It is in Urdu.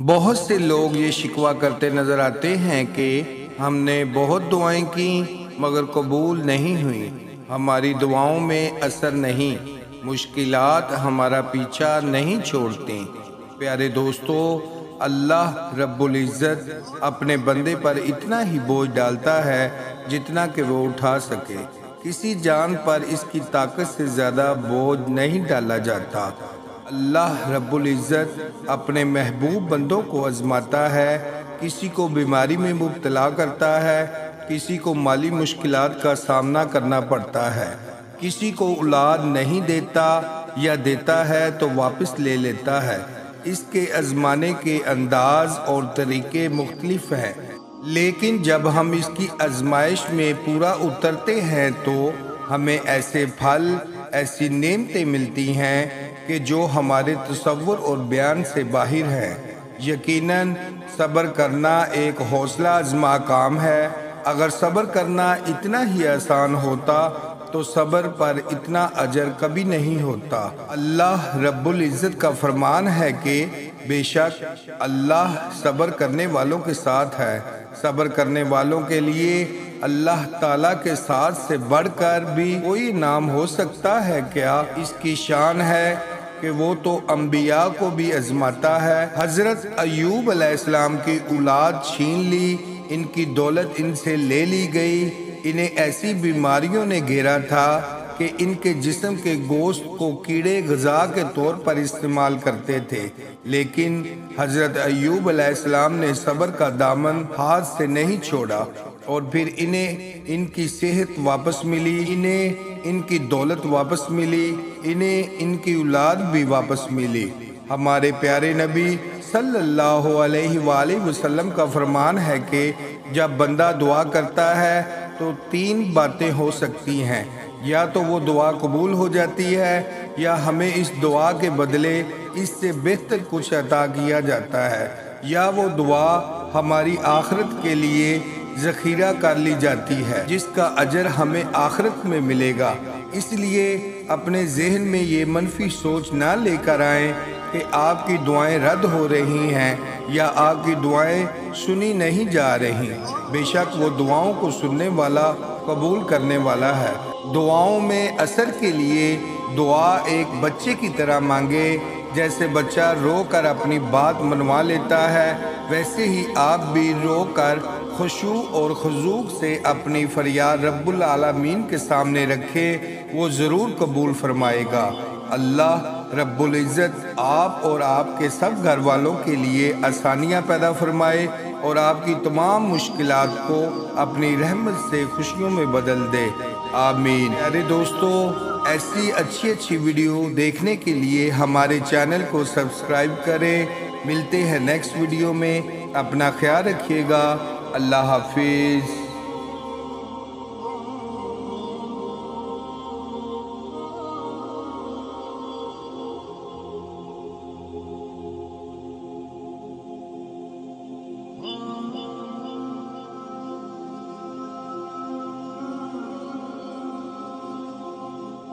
بہت سے لوگ یہ شکوہ کرتے نظر آتے ہیں کہ ہم نے بہت دعائیں کی مگر قبول نہیں ہوئیں، ہماری دعاؤں میں اثر نہیں، مشکلات ہمارا پیچھا نہیں چھوڑتے۔ پیارے دوستو، اللہ رب العزت اپنے بندے پر اتنا ہی بوجھ ڈالتا ہے جتنا کہ وہ اٹھا سکے۔ کسی جان پر اس کی طاقت سے زیادہ بوجھ نہیں ڈالا جاتا۔ اللہ رب العزت اپنے محبوب بندوں کو آزماتا ہے، کسی کو بیماری میں مبتلا کرتا ہے، کسی کو مالی مشکلات کا سامنا کرنا پڑتا ہے، کسی کو اولاد نہیں دیتا یا دیتا ہے تو واپس لے لیتا ہے۔ اس کے آزمانے کے انداز اور طریقے مختلف ہیں، لیکن جب ہم اس کی آزمائش میں پورا اترتے ہیں تو ہمیں ایسے پھل، ایسی نعمتیں ملتی ہیں کہ جو ہمارے تصور اور بیان سے باہر ہے۔ یقیناً صبر کرنا ایک حوصلہ افزا کام ہے۔ اگر صبر کرنا اتنا ہی آسان ہوتا تو صبر پر اتنا اجر کبھی نہیں ہوتا۔ اللہ رب العزت کا فرمان ہے کہ بے شک اللہ صبر کرنے والوں کے ساتھ ہے۔ صبر کرنے والوں کے لیے اللہ تعالیٰ کے ساتھ سے بڑھ کر بھی کوئی انعام ہو سکتا ہے کیا؟ اس کی شان ہے کہ وہ تو انبیاء کو بھی آزماتا ہے۔ حضرت ایوب علیہ السلام کی اولاد چھین لی، ان کی دولت ان سے لے لی گئی، انہیں ایسی بیماریوں نے گھیرا تھا کہ ان کے جسم کے گوشت کو کیڑے غذا کے طور پر استعمال کرتے تھے، لیکن حضرت ایوب علیہ السلام نے صبر کا دامن ہاتھ سے نہیں چھوڑا، اور پھر انہیں ان کی صحت واپس ملی، انہیں ان کی دولت واپس ملی، انہیں ان کی اولاد بھی واپس ملی۔ ہمارے پیارے نبی صلی اللہ علیہ وآلہ وسلم کا فرمان ہے کہ جب بندہ دعا کرتا ہے تو تین باتیں ہو سکتی ہیں، یا تو وہ دعا قبول ہو جاتی ہے، یا ہمیں اس دعا کے بدلے اس سے بہتر کچھ عطا کیا جاتا ہے، یا وہ دعا ہماری آخرت کے لیے ذخیرہ کر لی جاتی ہے جس کا اجر ہمیں آخرت میں ملے گا۔ اس لیے اپنے ذہن میں یہ منفی سوچ نہ لے کر آئیں کہ آپ کی دعائیں رد ہو رہی ہیں یا آپ کی دعائیں سنی نہیں جا رہی۔ بے شک وہ دعاؤں کو سننے والا، قبول کرنے والا ہے۔ دعاؤں میں اثر کے لیے دعا ایک بچے کی طرح مانگے، جیسے بچہ رو کر اپنی بات منوا لیتا ہے، ویسے ہی آپ بھی رو کر خشوع اور خضوع سے اپنی فریاد رب العالمین کے سامنے رکھے، وہ ضرور قبول فرمائے گا۔ اللہ رب العزت آپ اور آپ کے سب گھر والوں کے لیے آسانیاں پیدا فرمائے اور آپ کی تمام مشکلات کو اپنی رحمت سے خوشیوں میں بدل دے، آمین۔ پیارے دوستو، ایسی اچھی ویڈیو دیکھنے کے لیے ہمارے چینل کو سبسکرائب کریں۔ ملتے ہیں نیکسٹ ویڈیو میں، اپنا خیال رکھیے گا، اللہ حافظ۔